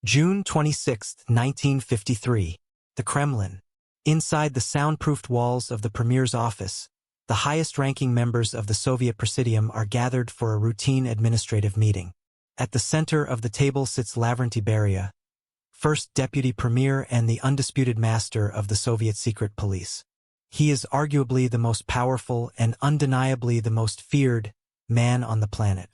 June 26, 1953. The Kremlin. Inside the soundproofed walls of the Premier's office, the highest-ranking members of the Soviet Presidium are gathered for a routine administrative meeting. At the center of the table sits Lavrentiy Beria, first Deputy Premier and the undisputed master of the Soviet secret police. He is arguably the most powerful and undeniably the most feared man on the planet.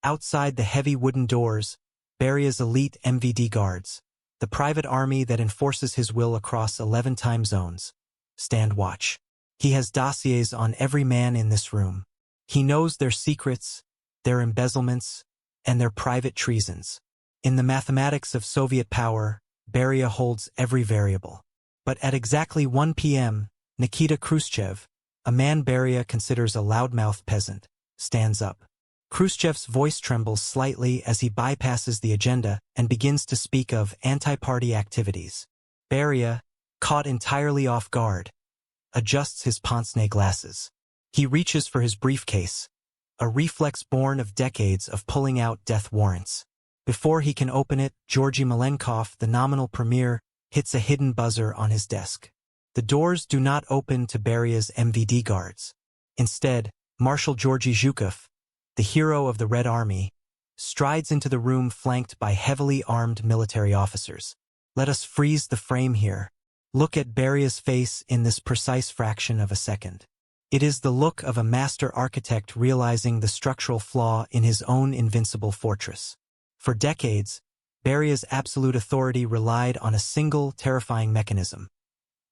Outside the heavy wooden doors, Beria's elite MVD guards, the private army that enforces his will across 11 time zones, stand watch. He has dossiers on every man in this room. He knows their secrets, their embezzlements, and their private treasons. In the mathematics of Soviet power, Beria holds every variable. But at exactly 1 p.m., Nikita Khrushchev, a man Beria considers a loudmouthed peasant, stands up. Khrushchev's voice trembles slightly as he bypasses the agenda and begins to speak of anti-party activities. Beria, caught entirely off guard, adjusts his pince-nez glasses. He reaches for his briefcase, a reflex born of decades of pulling out death warrants. Before he can open it, Georgy Malenkov, the nominal premier, hits a hidden buzzer on his desk. The doors do not open to Beria's MVD guards. Instead, Marshal Georgy Zhukov, the hero of the Red Army, strides into the room flanked by heavily armed military officers. Let us freeze the frame here. Look at Beria's face in this precise fraction of a second. It is the look of a master architect realizing the structural flaw in his own invincible fortress. For decades, Beria's absolute authority relied on a single terrifying mechanism: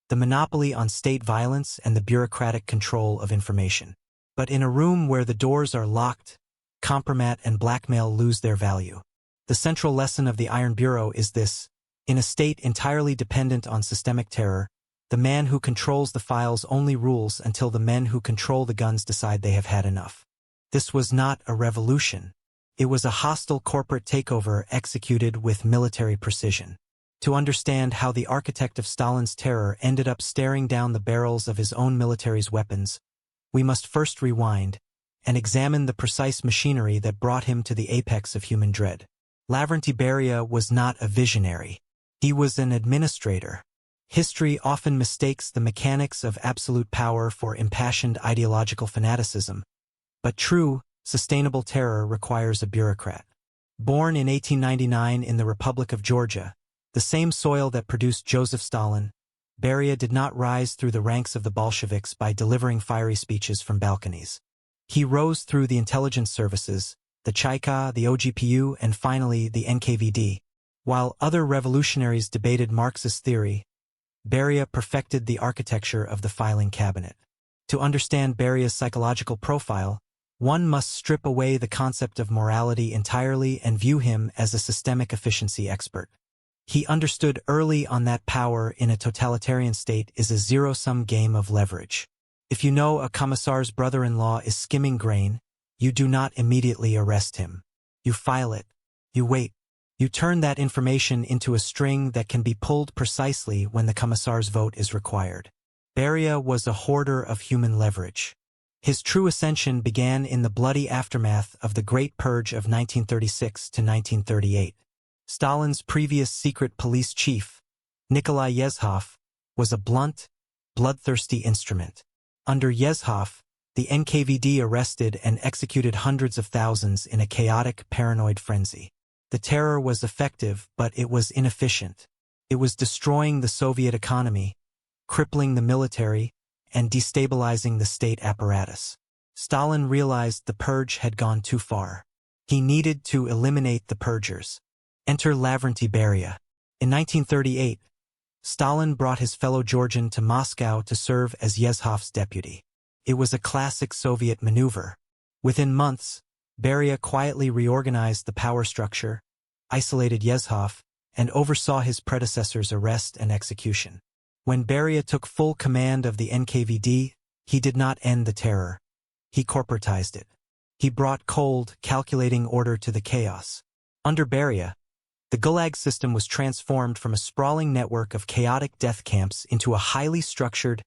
the monopoly on state violence and the bureaucratic control of information. But in a room where the doors are locked, compromat and blackmail lose their value. The central lesson of the Iron Bureau is this: in a state entirely dependent on systemic terror, the man who controls the files only rules until the men who control the guns decide they have had enough. This was not a revolution. It was a hostile corporate takeover executed with military precision. To understand how the architect of Stalin's terror ended up staring down the barrels of his own military's weapons, we must first rewind and examine the precise machinery that brought him to the apex of human dread. Lavrentiy Beria was not a visionary. He was an administrator. History often mistakes the mechanics of absolute power for impassioned ideological fanaticism, but true, sustainable terror requires a bureaucrat. Born in 1899 in the Republic of Georgia, the same soil that produced Joseph Stalin, Beria did not rise through the ranks of the Bolsheviks by delivering fiery speeches from balconies. He rose through the intelligence services, the Cheka, the OGPU, and finally the NKVD. While other revolutionaries debated Marxist theory, Beria perfected the architecture of the filing cabinet. To understand Beria's psychological profile, one must strip away the concept of morality entirely and view him as a systemic efficiency expert. He understood early on that power in a totalitarian state is a zero-sum game of leverage. If you know a commissar's brother-in-law is skimming grain, you do not immediately arrest him. You file it. You wait. You turn that information into a string that can be pulled precisely when the commissar's vote is required. Beria was a hoarder of human leverage. His true ascension began in the bloody aftermath of the Great Purge of 1936 to 1938. Stalin's previous secret police chief, Nikolai Yezhov, was a blunt, bloodthirsty instrument. Under Yezhov, the NKVD arrested and executed hundreds of thousands in a chaotic, paranoid frenzy. The terror was effective, but it was inefficient. It was destroying the Soviet economy, crippling the military, and destabilizing the state apparatus. Stalin realized the purge had gone too far. He needed to eliminate the purgers. Enter Lavrentiy Beria. In 1938, Stalin brought his fellow Georgian to Moscow to serve as Yezhov's deputy. It was a classic Soviet maneuver. Within months, Beria quietly reorganized the power structure, isolated Yezhov, and oversaw his predecessor's arrest and execution. When Beria took full command of the NKVD, he did not end the terror. He corporatized it. He brought cold, calculating order to the chaos. Under Beria, the Gulag system was transformed from a sprawling network of chaotic death camps into a highly structured,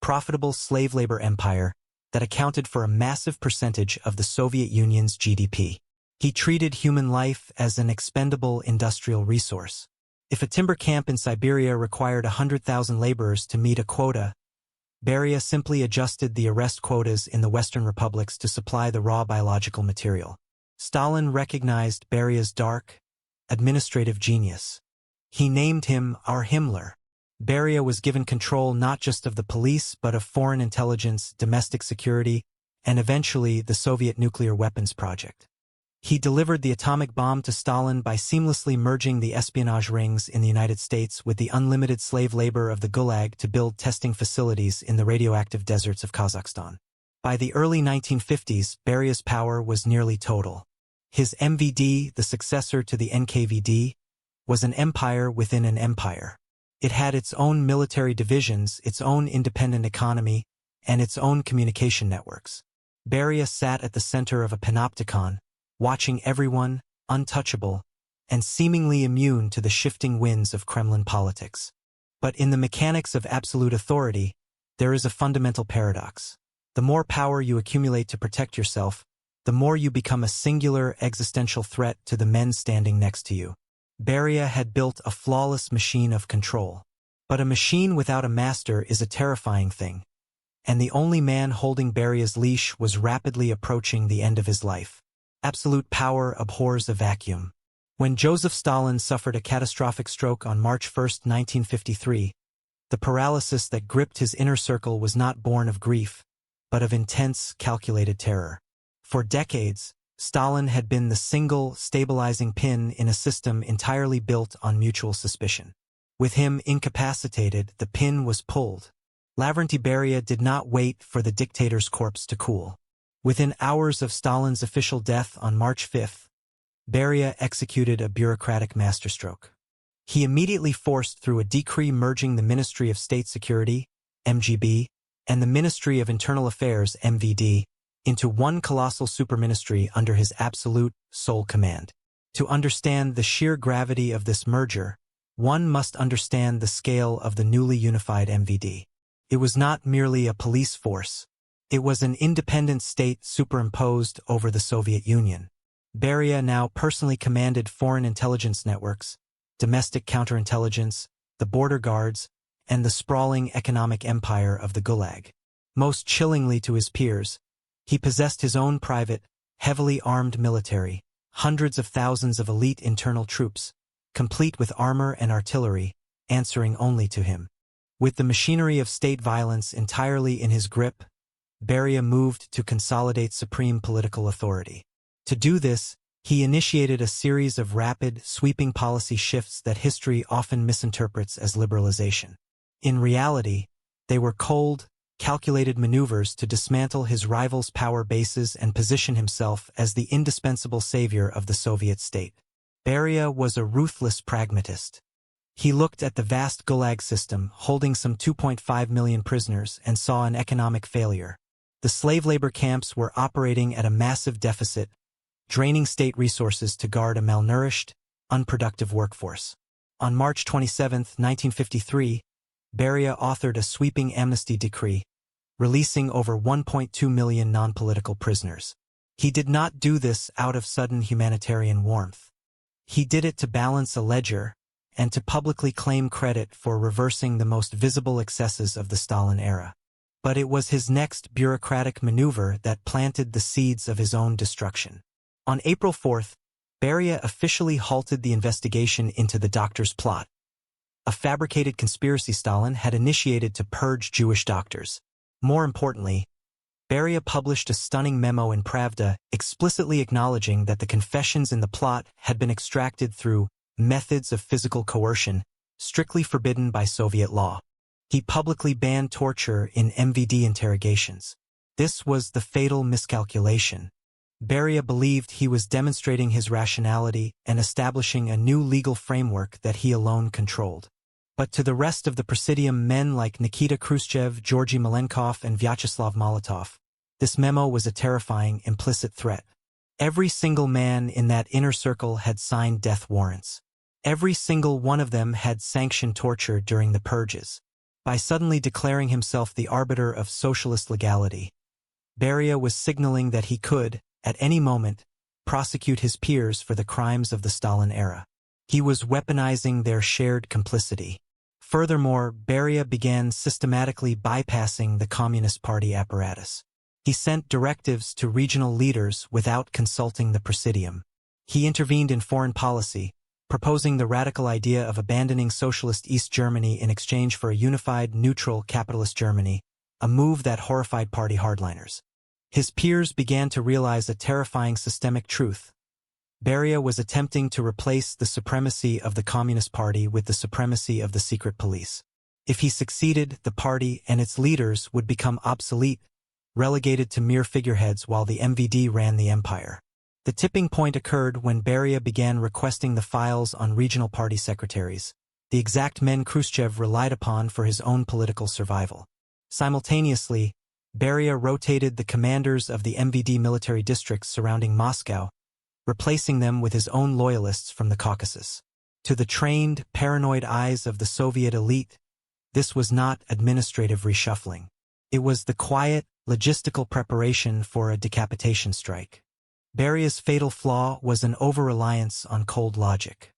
profitable slave labor empire that accounted for a massive percentage of the Soviet Union's GDP. He treated human life as an expendable industrial resource. If a timber camp in Siberia required 100,000 laborers to meet a quota, Beria simply adjusted the arrest quotas in the Western republics to supply the raw biological material. Stalin recognized Beria's dark, administrative genius. He named him our Himmler. Beria was given control not just of the police but of foreign intelligence, domestic security, and eventually the Soviet nuclear weapons project. He delivered the atomic bomb to Stalin by seamlessly merging the espionage rings in the United States with the unlimited slave labor of the Gulag to build testing facilities in the radioactive deserts of Kazakhstan. By the early 1950s, Beria's power was nearly total. His MVD, the successor to the NKVD, was an empire within an empire. It had its own military divisions, its own independent economy, and its own communication networks. Beria sat at the center of a panopticon, watching everyone, untouchable, and seemingly immune to the shifting winds of Kremlin politics. But in the mechanics of absolute authority, there is a fundamental paradox. The more power you accumulate to protect yourself, the more you become a singular existential threat to the men standing next to you. Beria had built a flawless machine of control. But a machine without a master is a terrifying thing. And the only man holding Beria's leash was rapidly approaching the end of his life. Absolute power abhors a vacuum. When Joseph Stalin suffered a catastrophic stroke on March 1, 1953, the paralysis that gripped his inner circle was not born of grief, but of intense, calculated terror. For decades, Stalin had been the single, stabilizing pin in a system entirely built on mutual suspicion. With him incapacitated, the pin was pulled. Lavrentiy Beria did not wait for the dictator's corpse to cool. Within hours of Stalin's official death on March 5, Beria executed a bureaucratic masterstroke. He immediately forced through a decree merging the Ministry of State Security, MGB, and the Ministry of Internal Affairs, MVD, into one colossal superministry under his absolute, sole command. To understand the sheer gravity of this merger, one must understand the scale of the newly unified MVD. It was not merely a police force. It was an independent state superimposed over the Soviet Union. Beria now personally commanded foreign intelligence networks, domestic counterintelligence, the border guards, and the sprawling economic empire of the Gulag. Most chillingly to his peers, he possessed his own private, heavily armed military, hundreds of thousands of elite internal troops, complete with armor and artillery, answering only to him. With the machinery of state violence entirely in his grip, Beria moved to consolidate supreme political authority. To do this, he initiated a series of rapid, sweeping policy shifts that history often misinterprets as liberalization. In reality, they were cold, calculated maneuvers to dismantle his rivals' power bases and position himself as the indispensable savior of the Soviet state. Beria was a ruthless pragmatist. He looked at the vast Gulag system, holding some 2.5 million prisoners, and saw an economic failure. The slave labor camps were operating at a massive deficit, draining state resources to guard a malnourished, unproductive workforce. On March 27, 1953, Beria authored a sweeping amnesty decree, releasing over 1.2 million non-political prisoners. He did not do this out of sudden humanitarian warmth. He did it to balance a ledger and to publicly claim credit for reversing the most visible excesses of the Stalin era. But it was his next bureaucratic maneuver that planted the seeds of his own destruction. On April 4, Beria officially halted the investigation into the doctor's plot, a fabricated conspiracy Stalin had initiated to purge Jewish doctors. More importantly, Beria published a stunning memo in Pravda explicitly acknowledging that the confessions in the plot had been extracted through methods of physical coercion, strictly forbidden by Soviet law. He publicly banned torture in MVD interrogations. This was the fatal miscalculation. Beria believed he was demonstrating his rationality and establishing a new legal framework that he alone controlled. But to the rest of the Presidium, men like Nikita Khrushchev, Georgy Malenkov, and Vyacheslav Molotov, this memo was a terrifying, implicit threat. Every single man in that inner circle had signed death warrants. Every single one of them had sanctioned torture during the purges. By suddenly declaring himself the arbiter of socialist legality, Beria was signaling that he could, at any moment, prosecute his peers for the crimes of the Stalin era. He was weaponizing their shared complicity. Furthermore, Beria began systematically bypassing the Communist Party apparatus. He sent directives to regional leaders without consulting the Presidium. He intervened in foreign policy, proposing the radical idea of abandoning socialist East Germany in exchange for a unified, neutral, capitalist Germany, a move that horrified party hardliners. His peers began to realize a terrifying systemic truth. Beria was attempting to replace the supremacy of the Communist Party with the supremacy of the secret police. If he succeeded, the party and its leaders would become obsolete, relegated to mere figureheads while the MVD ran the empire. The tipping point occurred when Beria began requesting the files on regional party secretaries, the exact men Khrushchev relied upon for his own political survival. Simultaneously, Beria rotated the commanders of the MVD military districts surrounding Moscow, replacing them with his own loyalists from the Caucasus. To the trained, paranoid eyes of the Soviet elite, this was not administrative reshuffling. It was the quiet, logistical preparation for a decapitation strike. Beria's fatal flaw was an over-reliance on cold logic.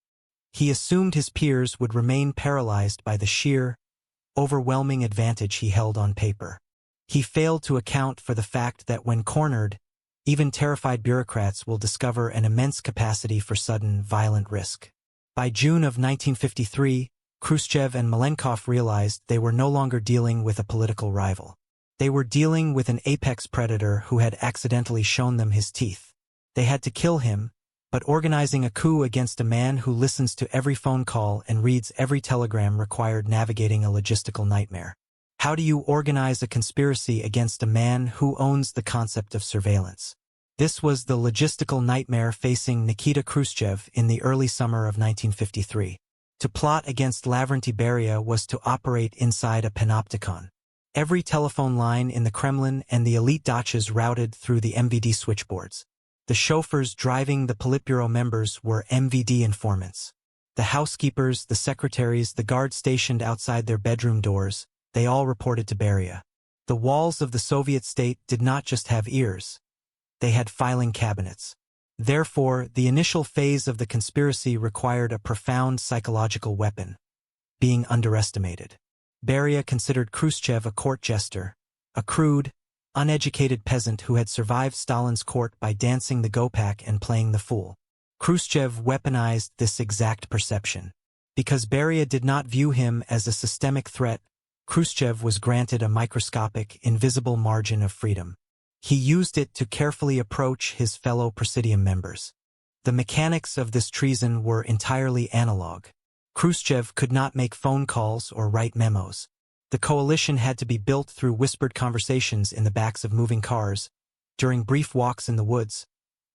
He assumed his peers would remain paralyzed by the sheer, overwhelming advantage he held on paper. He failed to account for the fact that when cornered, even terrified bureaucrats will discover an immense capacity for sudden, violent risk. By June of 1953, Khrushchev and Malenkov realized they were no longer dealing with a political rival. They were dealing with an apex predator who had accidentally shown them his teeth. They had to kill him, but organizing a coup against a man who listens to every phone call and reads every telegram required navigating a logistical nightmare. How do you organize a conspiracy against a man who owns the concept of surveillance? This was the logistical nightmare facing Nikita Khrushchev in the early summer of 1953. To plot against Lavrentiy Beria was to operate inside a panopticon. Every telephone line in the Kremlin and the elite dachas routed through the MVD switchboards. The chauffeurs driving the Politburo members were MVD informants. The housekeepers, the secretaries, the guards stationed outside their bedroom doors, they all reported to Beria. The walls of the Soviet state did not just have ears. They had filing cabinets. Therefore, the initial phase of the conspiracy required a profound psychological weapon: being underestimated. Beria considered Khrushchev a court jester, a crude, uneducated peasant who had survived Stalin's court by dancing the gopak and playing the fool. Khrushchev weaponized this exact perception. Because Beria did not view him as a systemic threat, Khrushchev was granted a microscopic, invisible margin of freedom. He used it to carefully approach his fellow Presidium members. The mechanics of this treason were entirely analog. Khrushchev could not make phone calls or write memos. The coalition had to be built through whispered conversations in the backs of moving cars, during brief walks in the woods,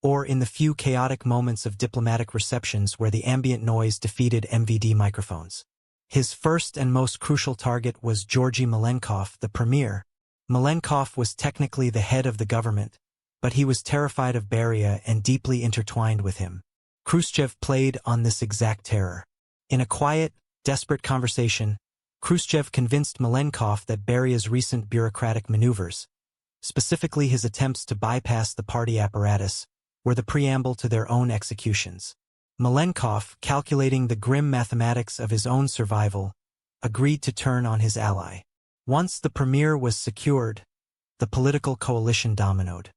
or in the few chaotic moments of diplomatic receptions where the ambient noise defeated MVD microphones. His first and most crucial target was Georgy Malenkov, the premier. Malenkov was technically the head of the government, but he was terrified of Beria and deeply intertwined with him. Khrushchev played on this exact terror. In a quiet, desperate conversation, Khrushchev convinced Malenkov that Beria's recent bureaucratic maneuvers, specifically his attempts to bypass the party apparatus, were the preamble to their own executions. Malenkov, calculating the grim mathematics of his own survival, agreed to turn on his ally. Once the premier was secured, the political coalition dominoed.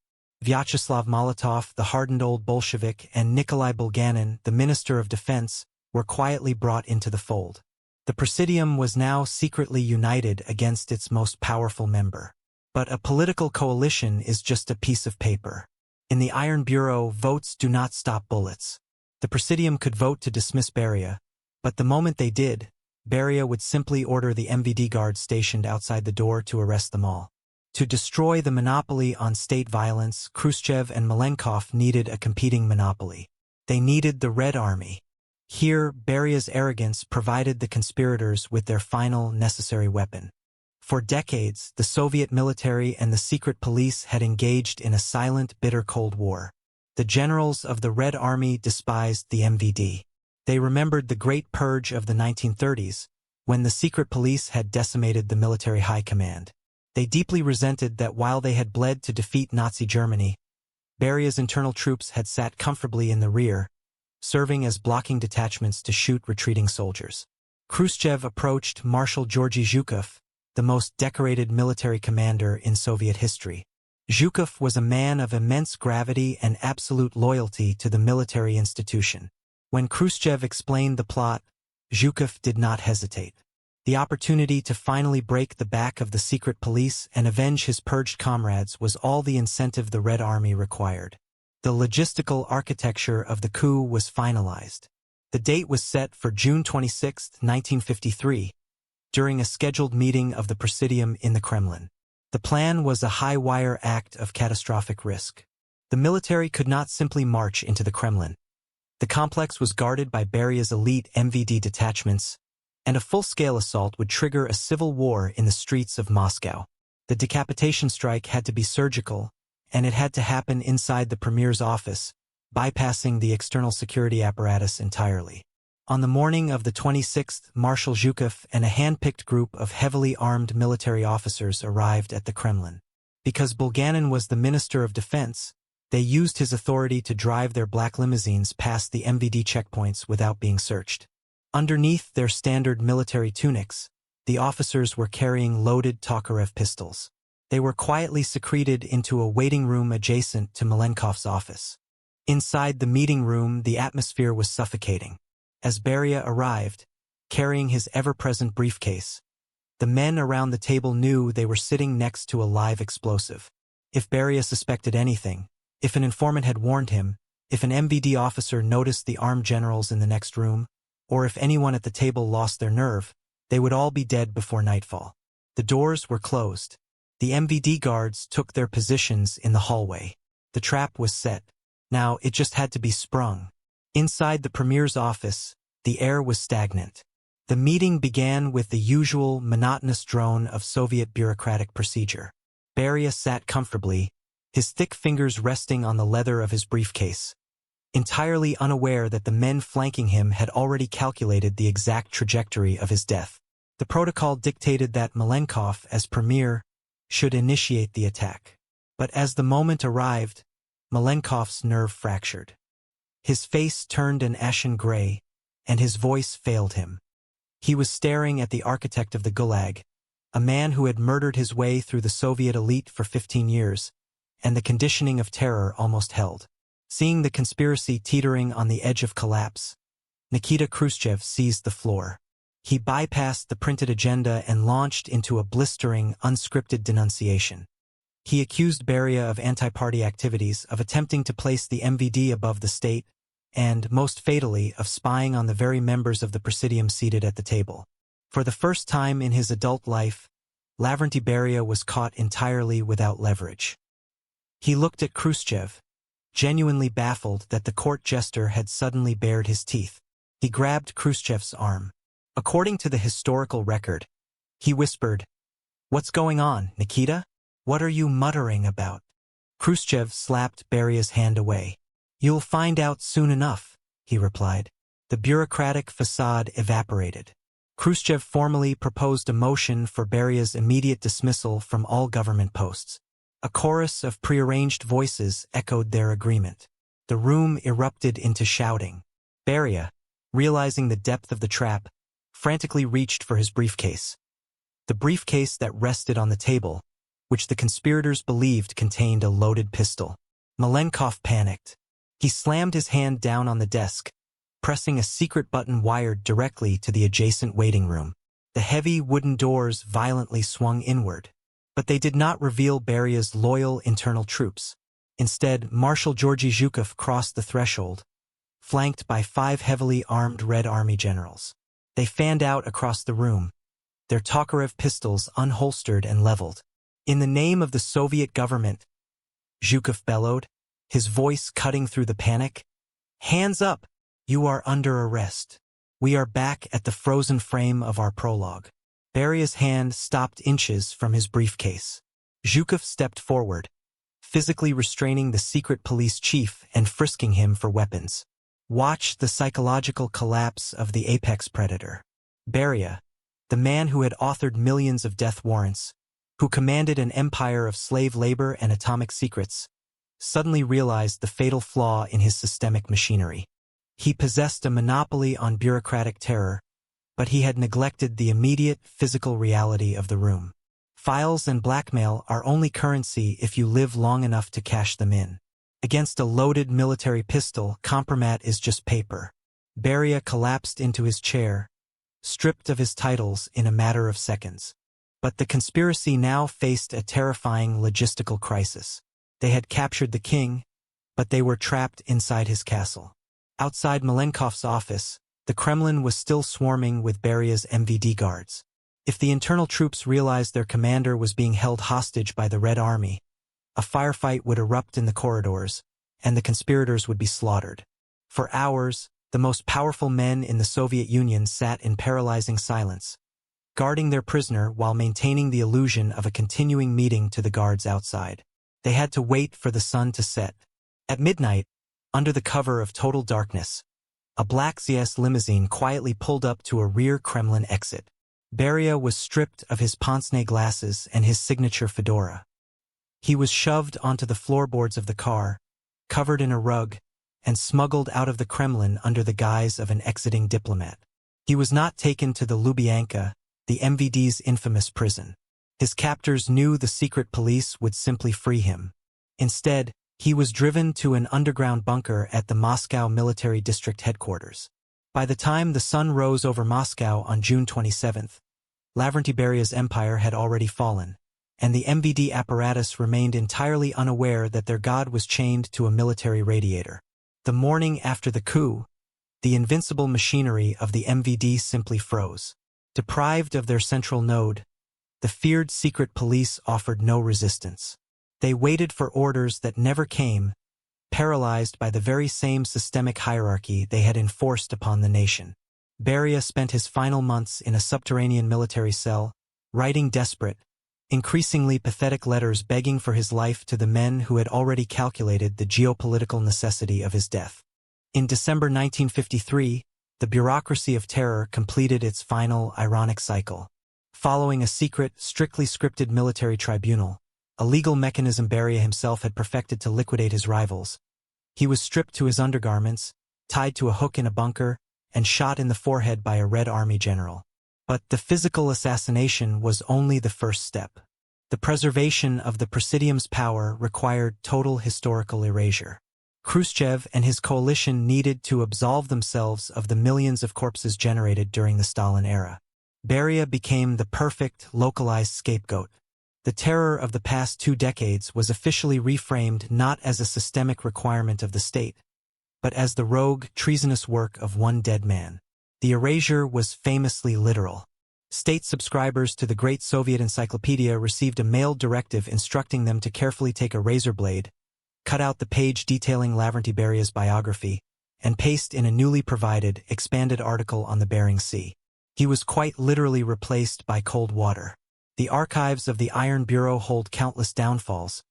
Vyacheslav Molotov, the hardened old Bolshevik, and Nikolai Bulganin, the Minister of Defense, were quietly brought into the fold. The Presidium was now secretly united against its most powerful member. But a political coalition is just a piece of paper. In the Iron Bureau, votes do not stop bullets. The Presidium could vote to dismiss Beria, but the moment they did, Beria would simply order the MVD guards stationed outside the door to arrest them all. To destroy the monopoly on state violence, Khrushchev and Malenkov needed a competing monopoly. They needed the Red Army. Here, Beria's arrogance provided the conspirators with their final necessary weapon. For decades, the Soviet military and the secret police had engaged in a silent, bitter Cold War. The generals of the Red Army despised the MVD. They remembered the Great Purge of the 1930s, when the secret police had decimated the military high command. They deeply resented that while they had bled to defeat Nazi Germany, Beria's internal troops had sat comfortably in the rear, serving as blocking detachments to shoot retreating soldiers. Khrushchev approached Marshal Georgy Zhukov, the most decorated military commander in Soviet history. Zhukov was a man of immense gravity and absolute loyalty to the military institution. When Khrushchev explained the plot, Zhukov did not hesitate. The opportunity to finally break the back of the secret police and avenge his purged comrades was all the incentive the Red Army required. The logistical architecture of the coup was finalized. The date was set for June 26, 1953, during a scheduled meeting of the Presidium in the Kremlin. The plan was a high-wire act of catastrophic risk. The military could not simply march into the Kremlin. The complex was guarded by Beria's elite MVD detachments, and a full-scale assault would trigger a civil war in the streets of Moscow. The decapitation strike had to be surgical, and it had to happen inside the premier's office, bypassing the external security apparatus entirely. On the morning of the 26th, Marshal Zhukov and a hand-picked group of heavily armed military officers arrived at the Kremlin. Because Bulganin was the Minister of Defense, they used his authority to drive their black limousines past the MVD checkpoints without being searched. Underneath their standard military tunics, the officers were carrying loaded Tokarev pistols. They were quietly secreted into a waiting room adjacent to Malenkov's office. Inside the meeting room, the atmosphere was suffocating. As Beria arrived, carrying his ever-present briefcase, the men around the table knew they were sitting next to a live explosive. If Beria suspected anything, if an informant had warned him, if an MVD officer noticed the armed generals in the next room, or if anyone at the table lost their nerve, they would all be dead before nightfall. The doors were closed. The MVD guards took their positions in the hallway. The trap was set. Now it just had to be sprung. Inside the premier's office, the air was stagnant. The meeting began with the usual monotonous drone of Soviet bureaucratic procedure. Beria sat comfortably, his thick fingers resting on the leather of his briefcase, entirely unaware that the men flanking him had already calculated the exact trajectory of his death. The protocol dictated that Malenkov, as premier, should initiate the attack. But as the moment arrived, Malenkov's nerve fractured. His face turned an ashen gray, and his voice failed him. He was staring at the architect of the Gulag, a man who had murdered his way through the Soviet elite for 15 years, and the conditioning of terror almost held. Seeing the conspiracy teetering on the edge of collapse, Nikita Khrushchev seized the floor. He bypassed the printed agenda and launched into a blistering, unscripted denunciation. He accused Beria of anti-party activities, of attempting to place the MVD above the state, and, most fatally, of spying on the very members of the Presidium seated at the table. For the first time in his adult life, Lavrentiy Beria was caught entirely without leverage. He looked at Khrushchev, genuinely baffled that the court jester had suddenly bared his teeth. He grabbed Khrushchev's arm. According to the historical record, he whispered, "What's going on, Nikita? What are you muttering about?" Khrushchev slapped Beria's hand away. "You'll find out soon enough," he replied. The bureaucratic facade evaporated. Khrushchev formally proposed a motion for Beria's immediate dismissal from all government posts. A chorus of prearranged voices echoed their agreement. The room erupted into shouting. Beria, realizing the depth of the trap, frantically reached for his briefcase. The briefcase that rested on the table, which the conspirators believed contained a loaded pistol. Malenkov panicked. He slammed his hand down on the desk, pressing a secret button wired directly to the adjacent waiting room. The heavy wooden doors violently swung inward. But they did not reveal Beria's loyal internal troops. Instead, Marshal Georgy Zhukov crossed the threshold, flanked by 5 heavily armed Red Army generals. They fanned out across the room, their Tokarev pistols unholstered and leveled. "In the name of the Soviet government," Zhukov bellowed, his voice cutting through the panic, "Hands up! You are under arrest." We are back at the frozen frame of our prologue. Beria's hand stopped inches from his briefcase. Zhukov stepped forward, physically restraining the secret police chief and frisking him for weapons. Watch the psychological collapse of the apex predator. Beria, the man who had authored millions of death warrants, who commanded an empire of slave labor and atomic secrets, suddenly realized the fatal flaw in his systemic machinery. He possessed a monopoly on bureaucratic terror, but he had neglected the immediate physical reality of the room. Files and blackmail are only currency if you live long enough to cash them in. Against a loaded military pistol, compromat is just paper. Beria collapsed into his chair, stripped of his titles in a matter of seconds. But the conspiracy now faced a terrifying logistical crisis. They had captured the king, but they were trapped inside his castle. Outside Malenkov's office, the Kremlin was still swarming with Beria's MVD guards. If the internal troops realized their commander was being held hostage by the Red Army, a firefight would erupt in the corridors, and the conspirators would be slaughtered. For hours, the most powerful men in the Soviet Union sat in paralyzing silence, guarding their prisoner while maintaining the illusion of a continuing meeting to the guards outside. They had to wait for the sun to set. At midnight, under the cover of total darkness, a black ZS limousine quietly pulled up to a rear Kremlin exit. Beria was stripped of his pince-nez glasses and his signature fedora. He was shoved onto the floorboards of the car, covered in a rug, and smuggled out of the Kremlin under the guise of an exiting diplomat. He was not taken to the Lubyanka, the MVD's infamous prison. His captors knew the secret police would simply free him. Instead, he was driven to an underground bunker at the Moscow Military District headquarters. By the time the sun rose over Moscow on June 27th, Lavrentiy Beria's empire had already fallen, and the MVD apparatus remained entirely unaware that their god was chained to a military radiator. The morning after the coup, the invincible machinery of the MVD simply froze. Deprived of their central node, the feared secret police offered no resistance. They waited for orders that never came, paralyzed by the very same systemic hierarchy they had enforced upon the nation. Beria spent his final months in a subterranean military cell, writing desperate, increasingly pathetic letters begging for his life to the men who had already calculated the geopolitical necessity of his death. In December 1953, the bureaucracy of terror completed its final ironic cycle. Following a secret, strictly scripted military tribunal, a legal mechanism Beria himself had perfected to liquidate his rivals, he was stripped to his undergarments, tied to a hook in a bunker, and shot in the forehead by a Red Army general. But the physical assassination was only the first step. The preservation of the Presidium's power required total historical erasure. Khrushchev and his coalition needed to absolve themselves of the millions of corpses generated during the Stalin era. Beria became the perfect, localized scapegoat. The terror of the past 2 decades was officially reframed not as a systemic requirement of the state, but as the rogue, treasonous work of one dead man. The erasure was famously literal. State subscribers to the Great Soviet Encyclopedia received a mailed directive instructing them to carefully take a razor blade, cut out the page detailing Lavrentiy Beria's biography, and paste in a newly provided, expanded article on the Bering Sea. He was quite literally replaced by cold water. The archives of the Iron Bureau hold countless downfalls,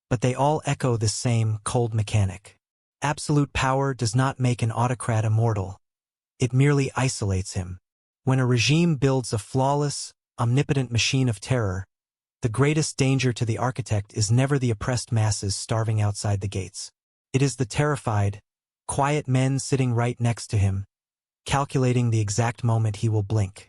but they all echo this same cold mechanic. Absolute power does not make an autocrat immortal. It merely isolates him. When a regime builds a flawless, omnipotent machine of terror, the greatest danger to the architect is never the oppressed masses starving outside the gates. It is the terrified, quiet men sitting right next to him, calculating the exact moment he will blink.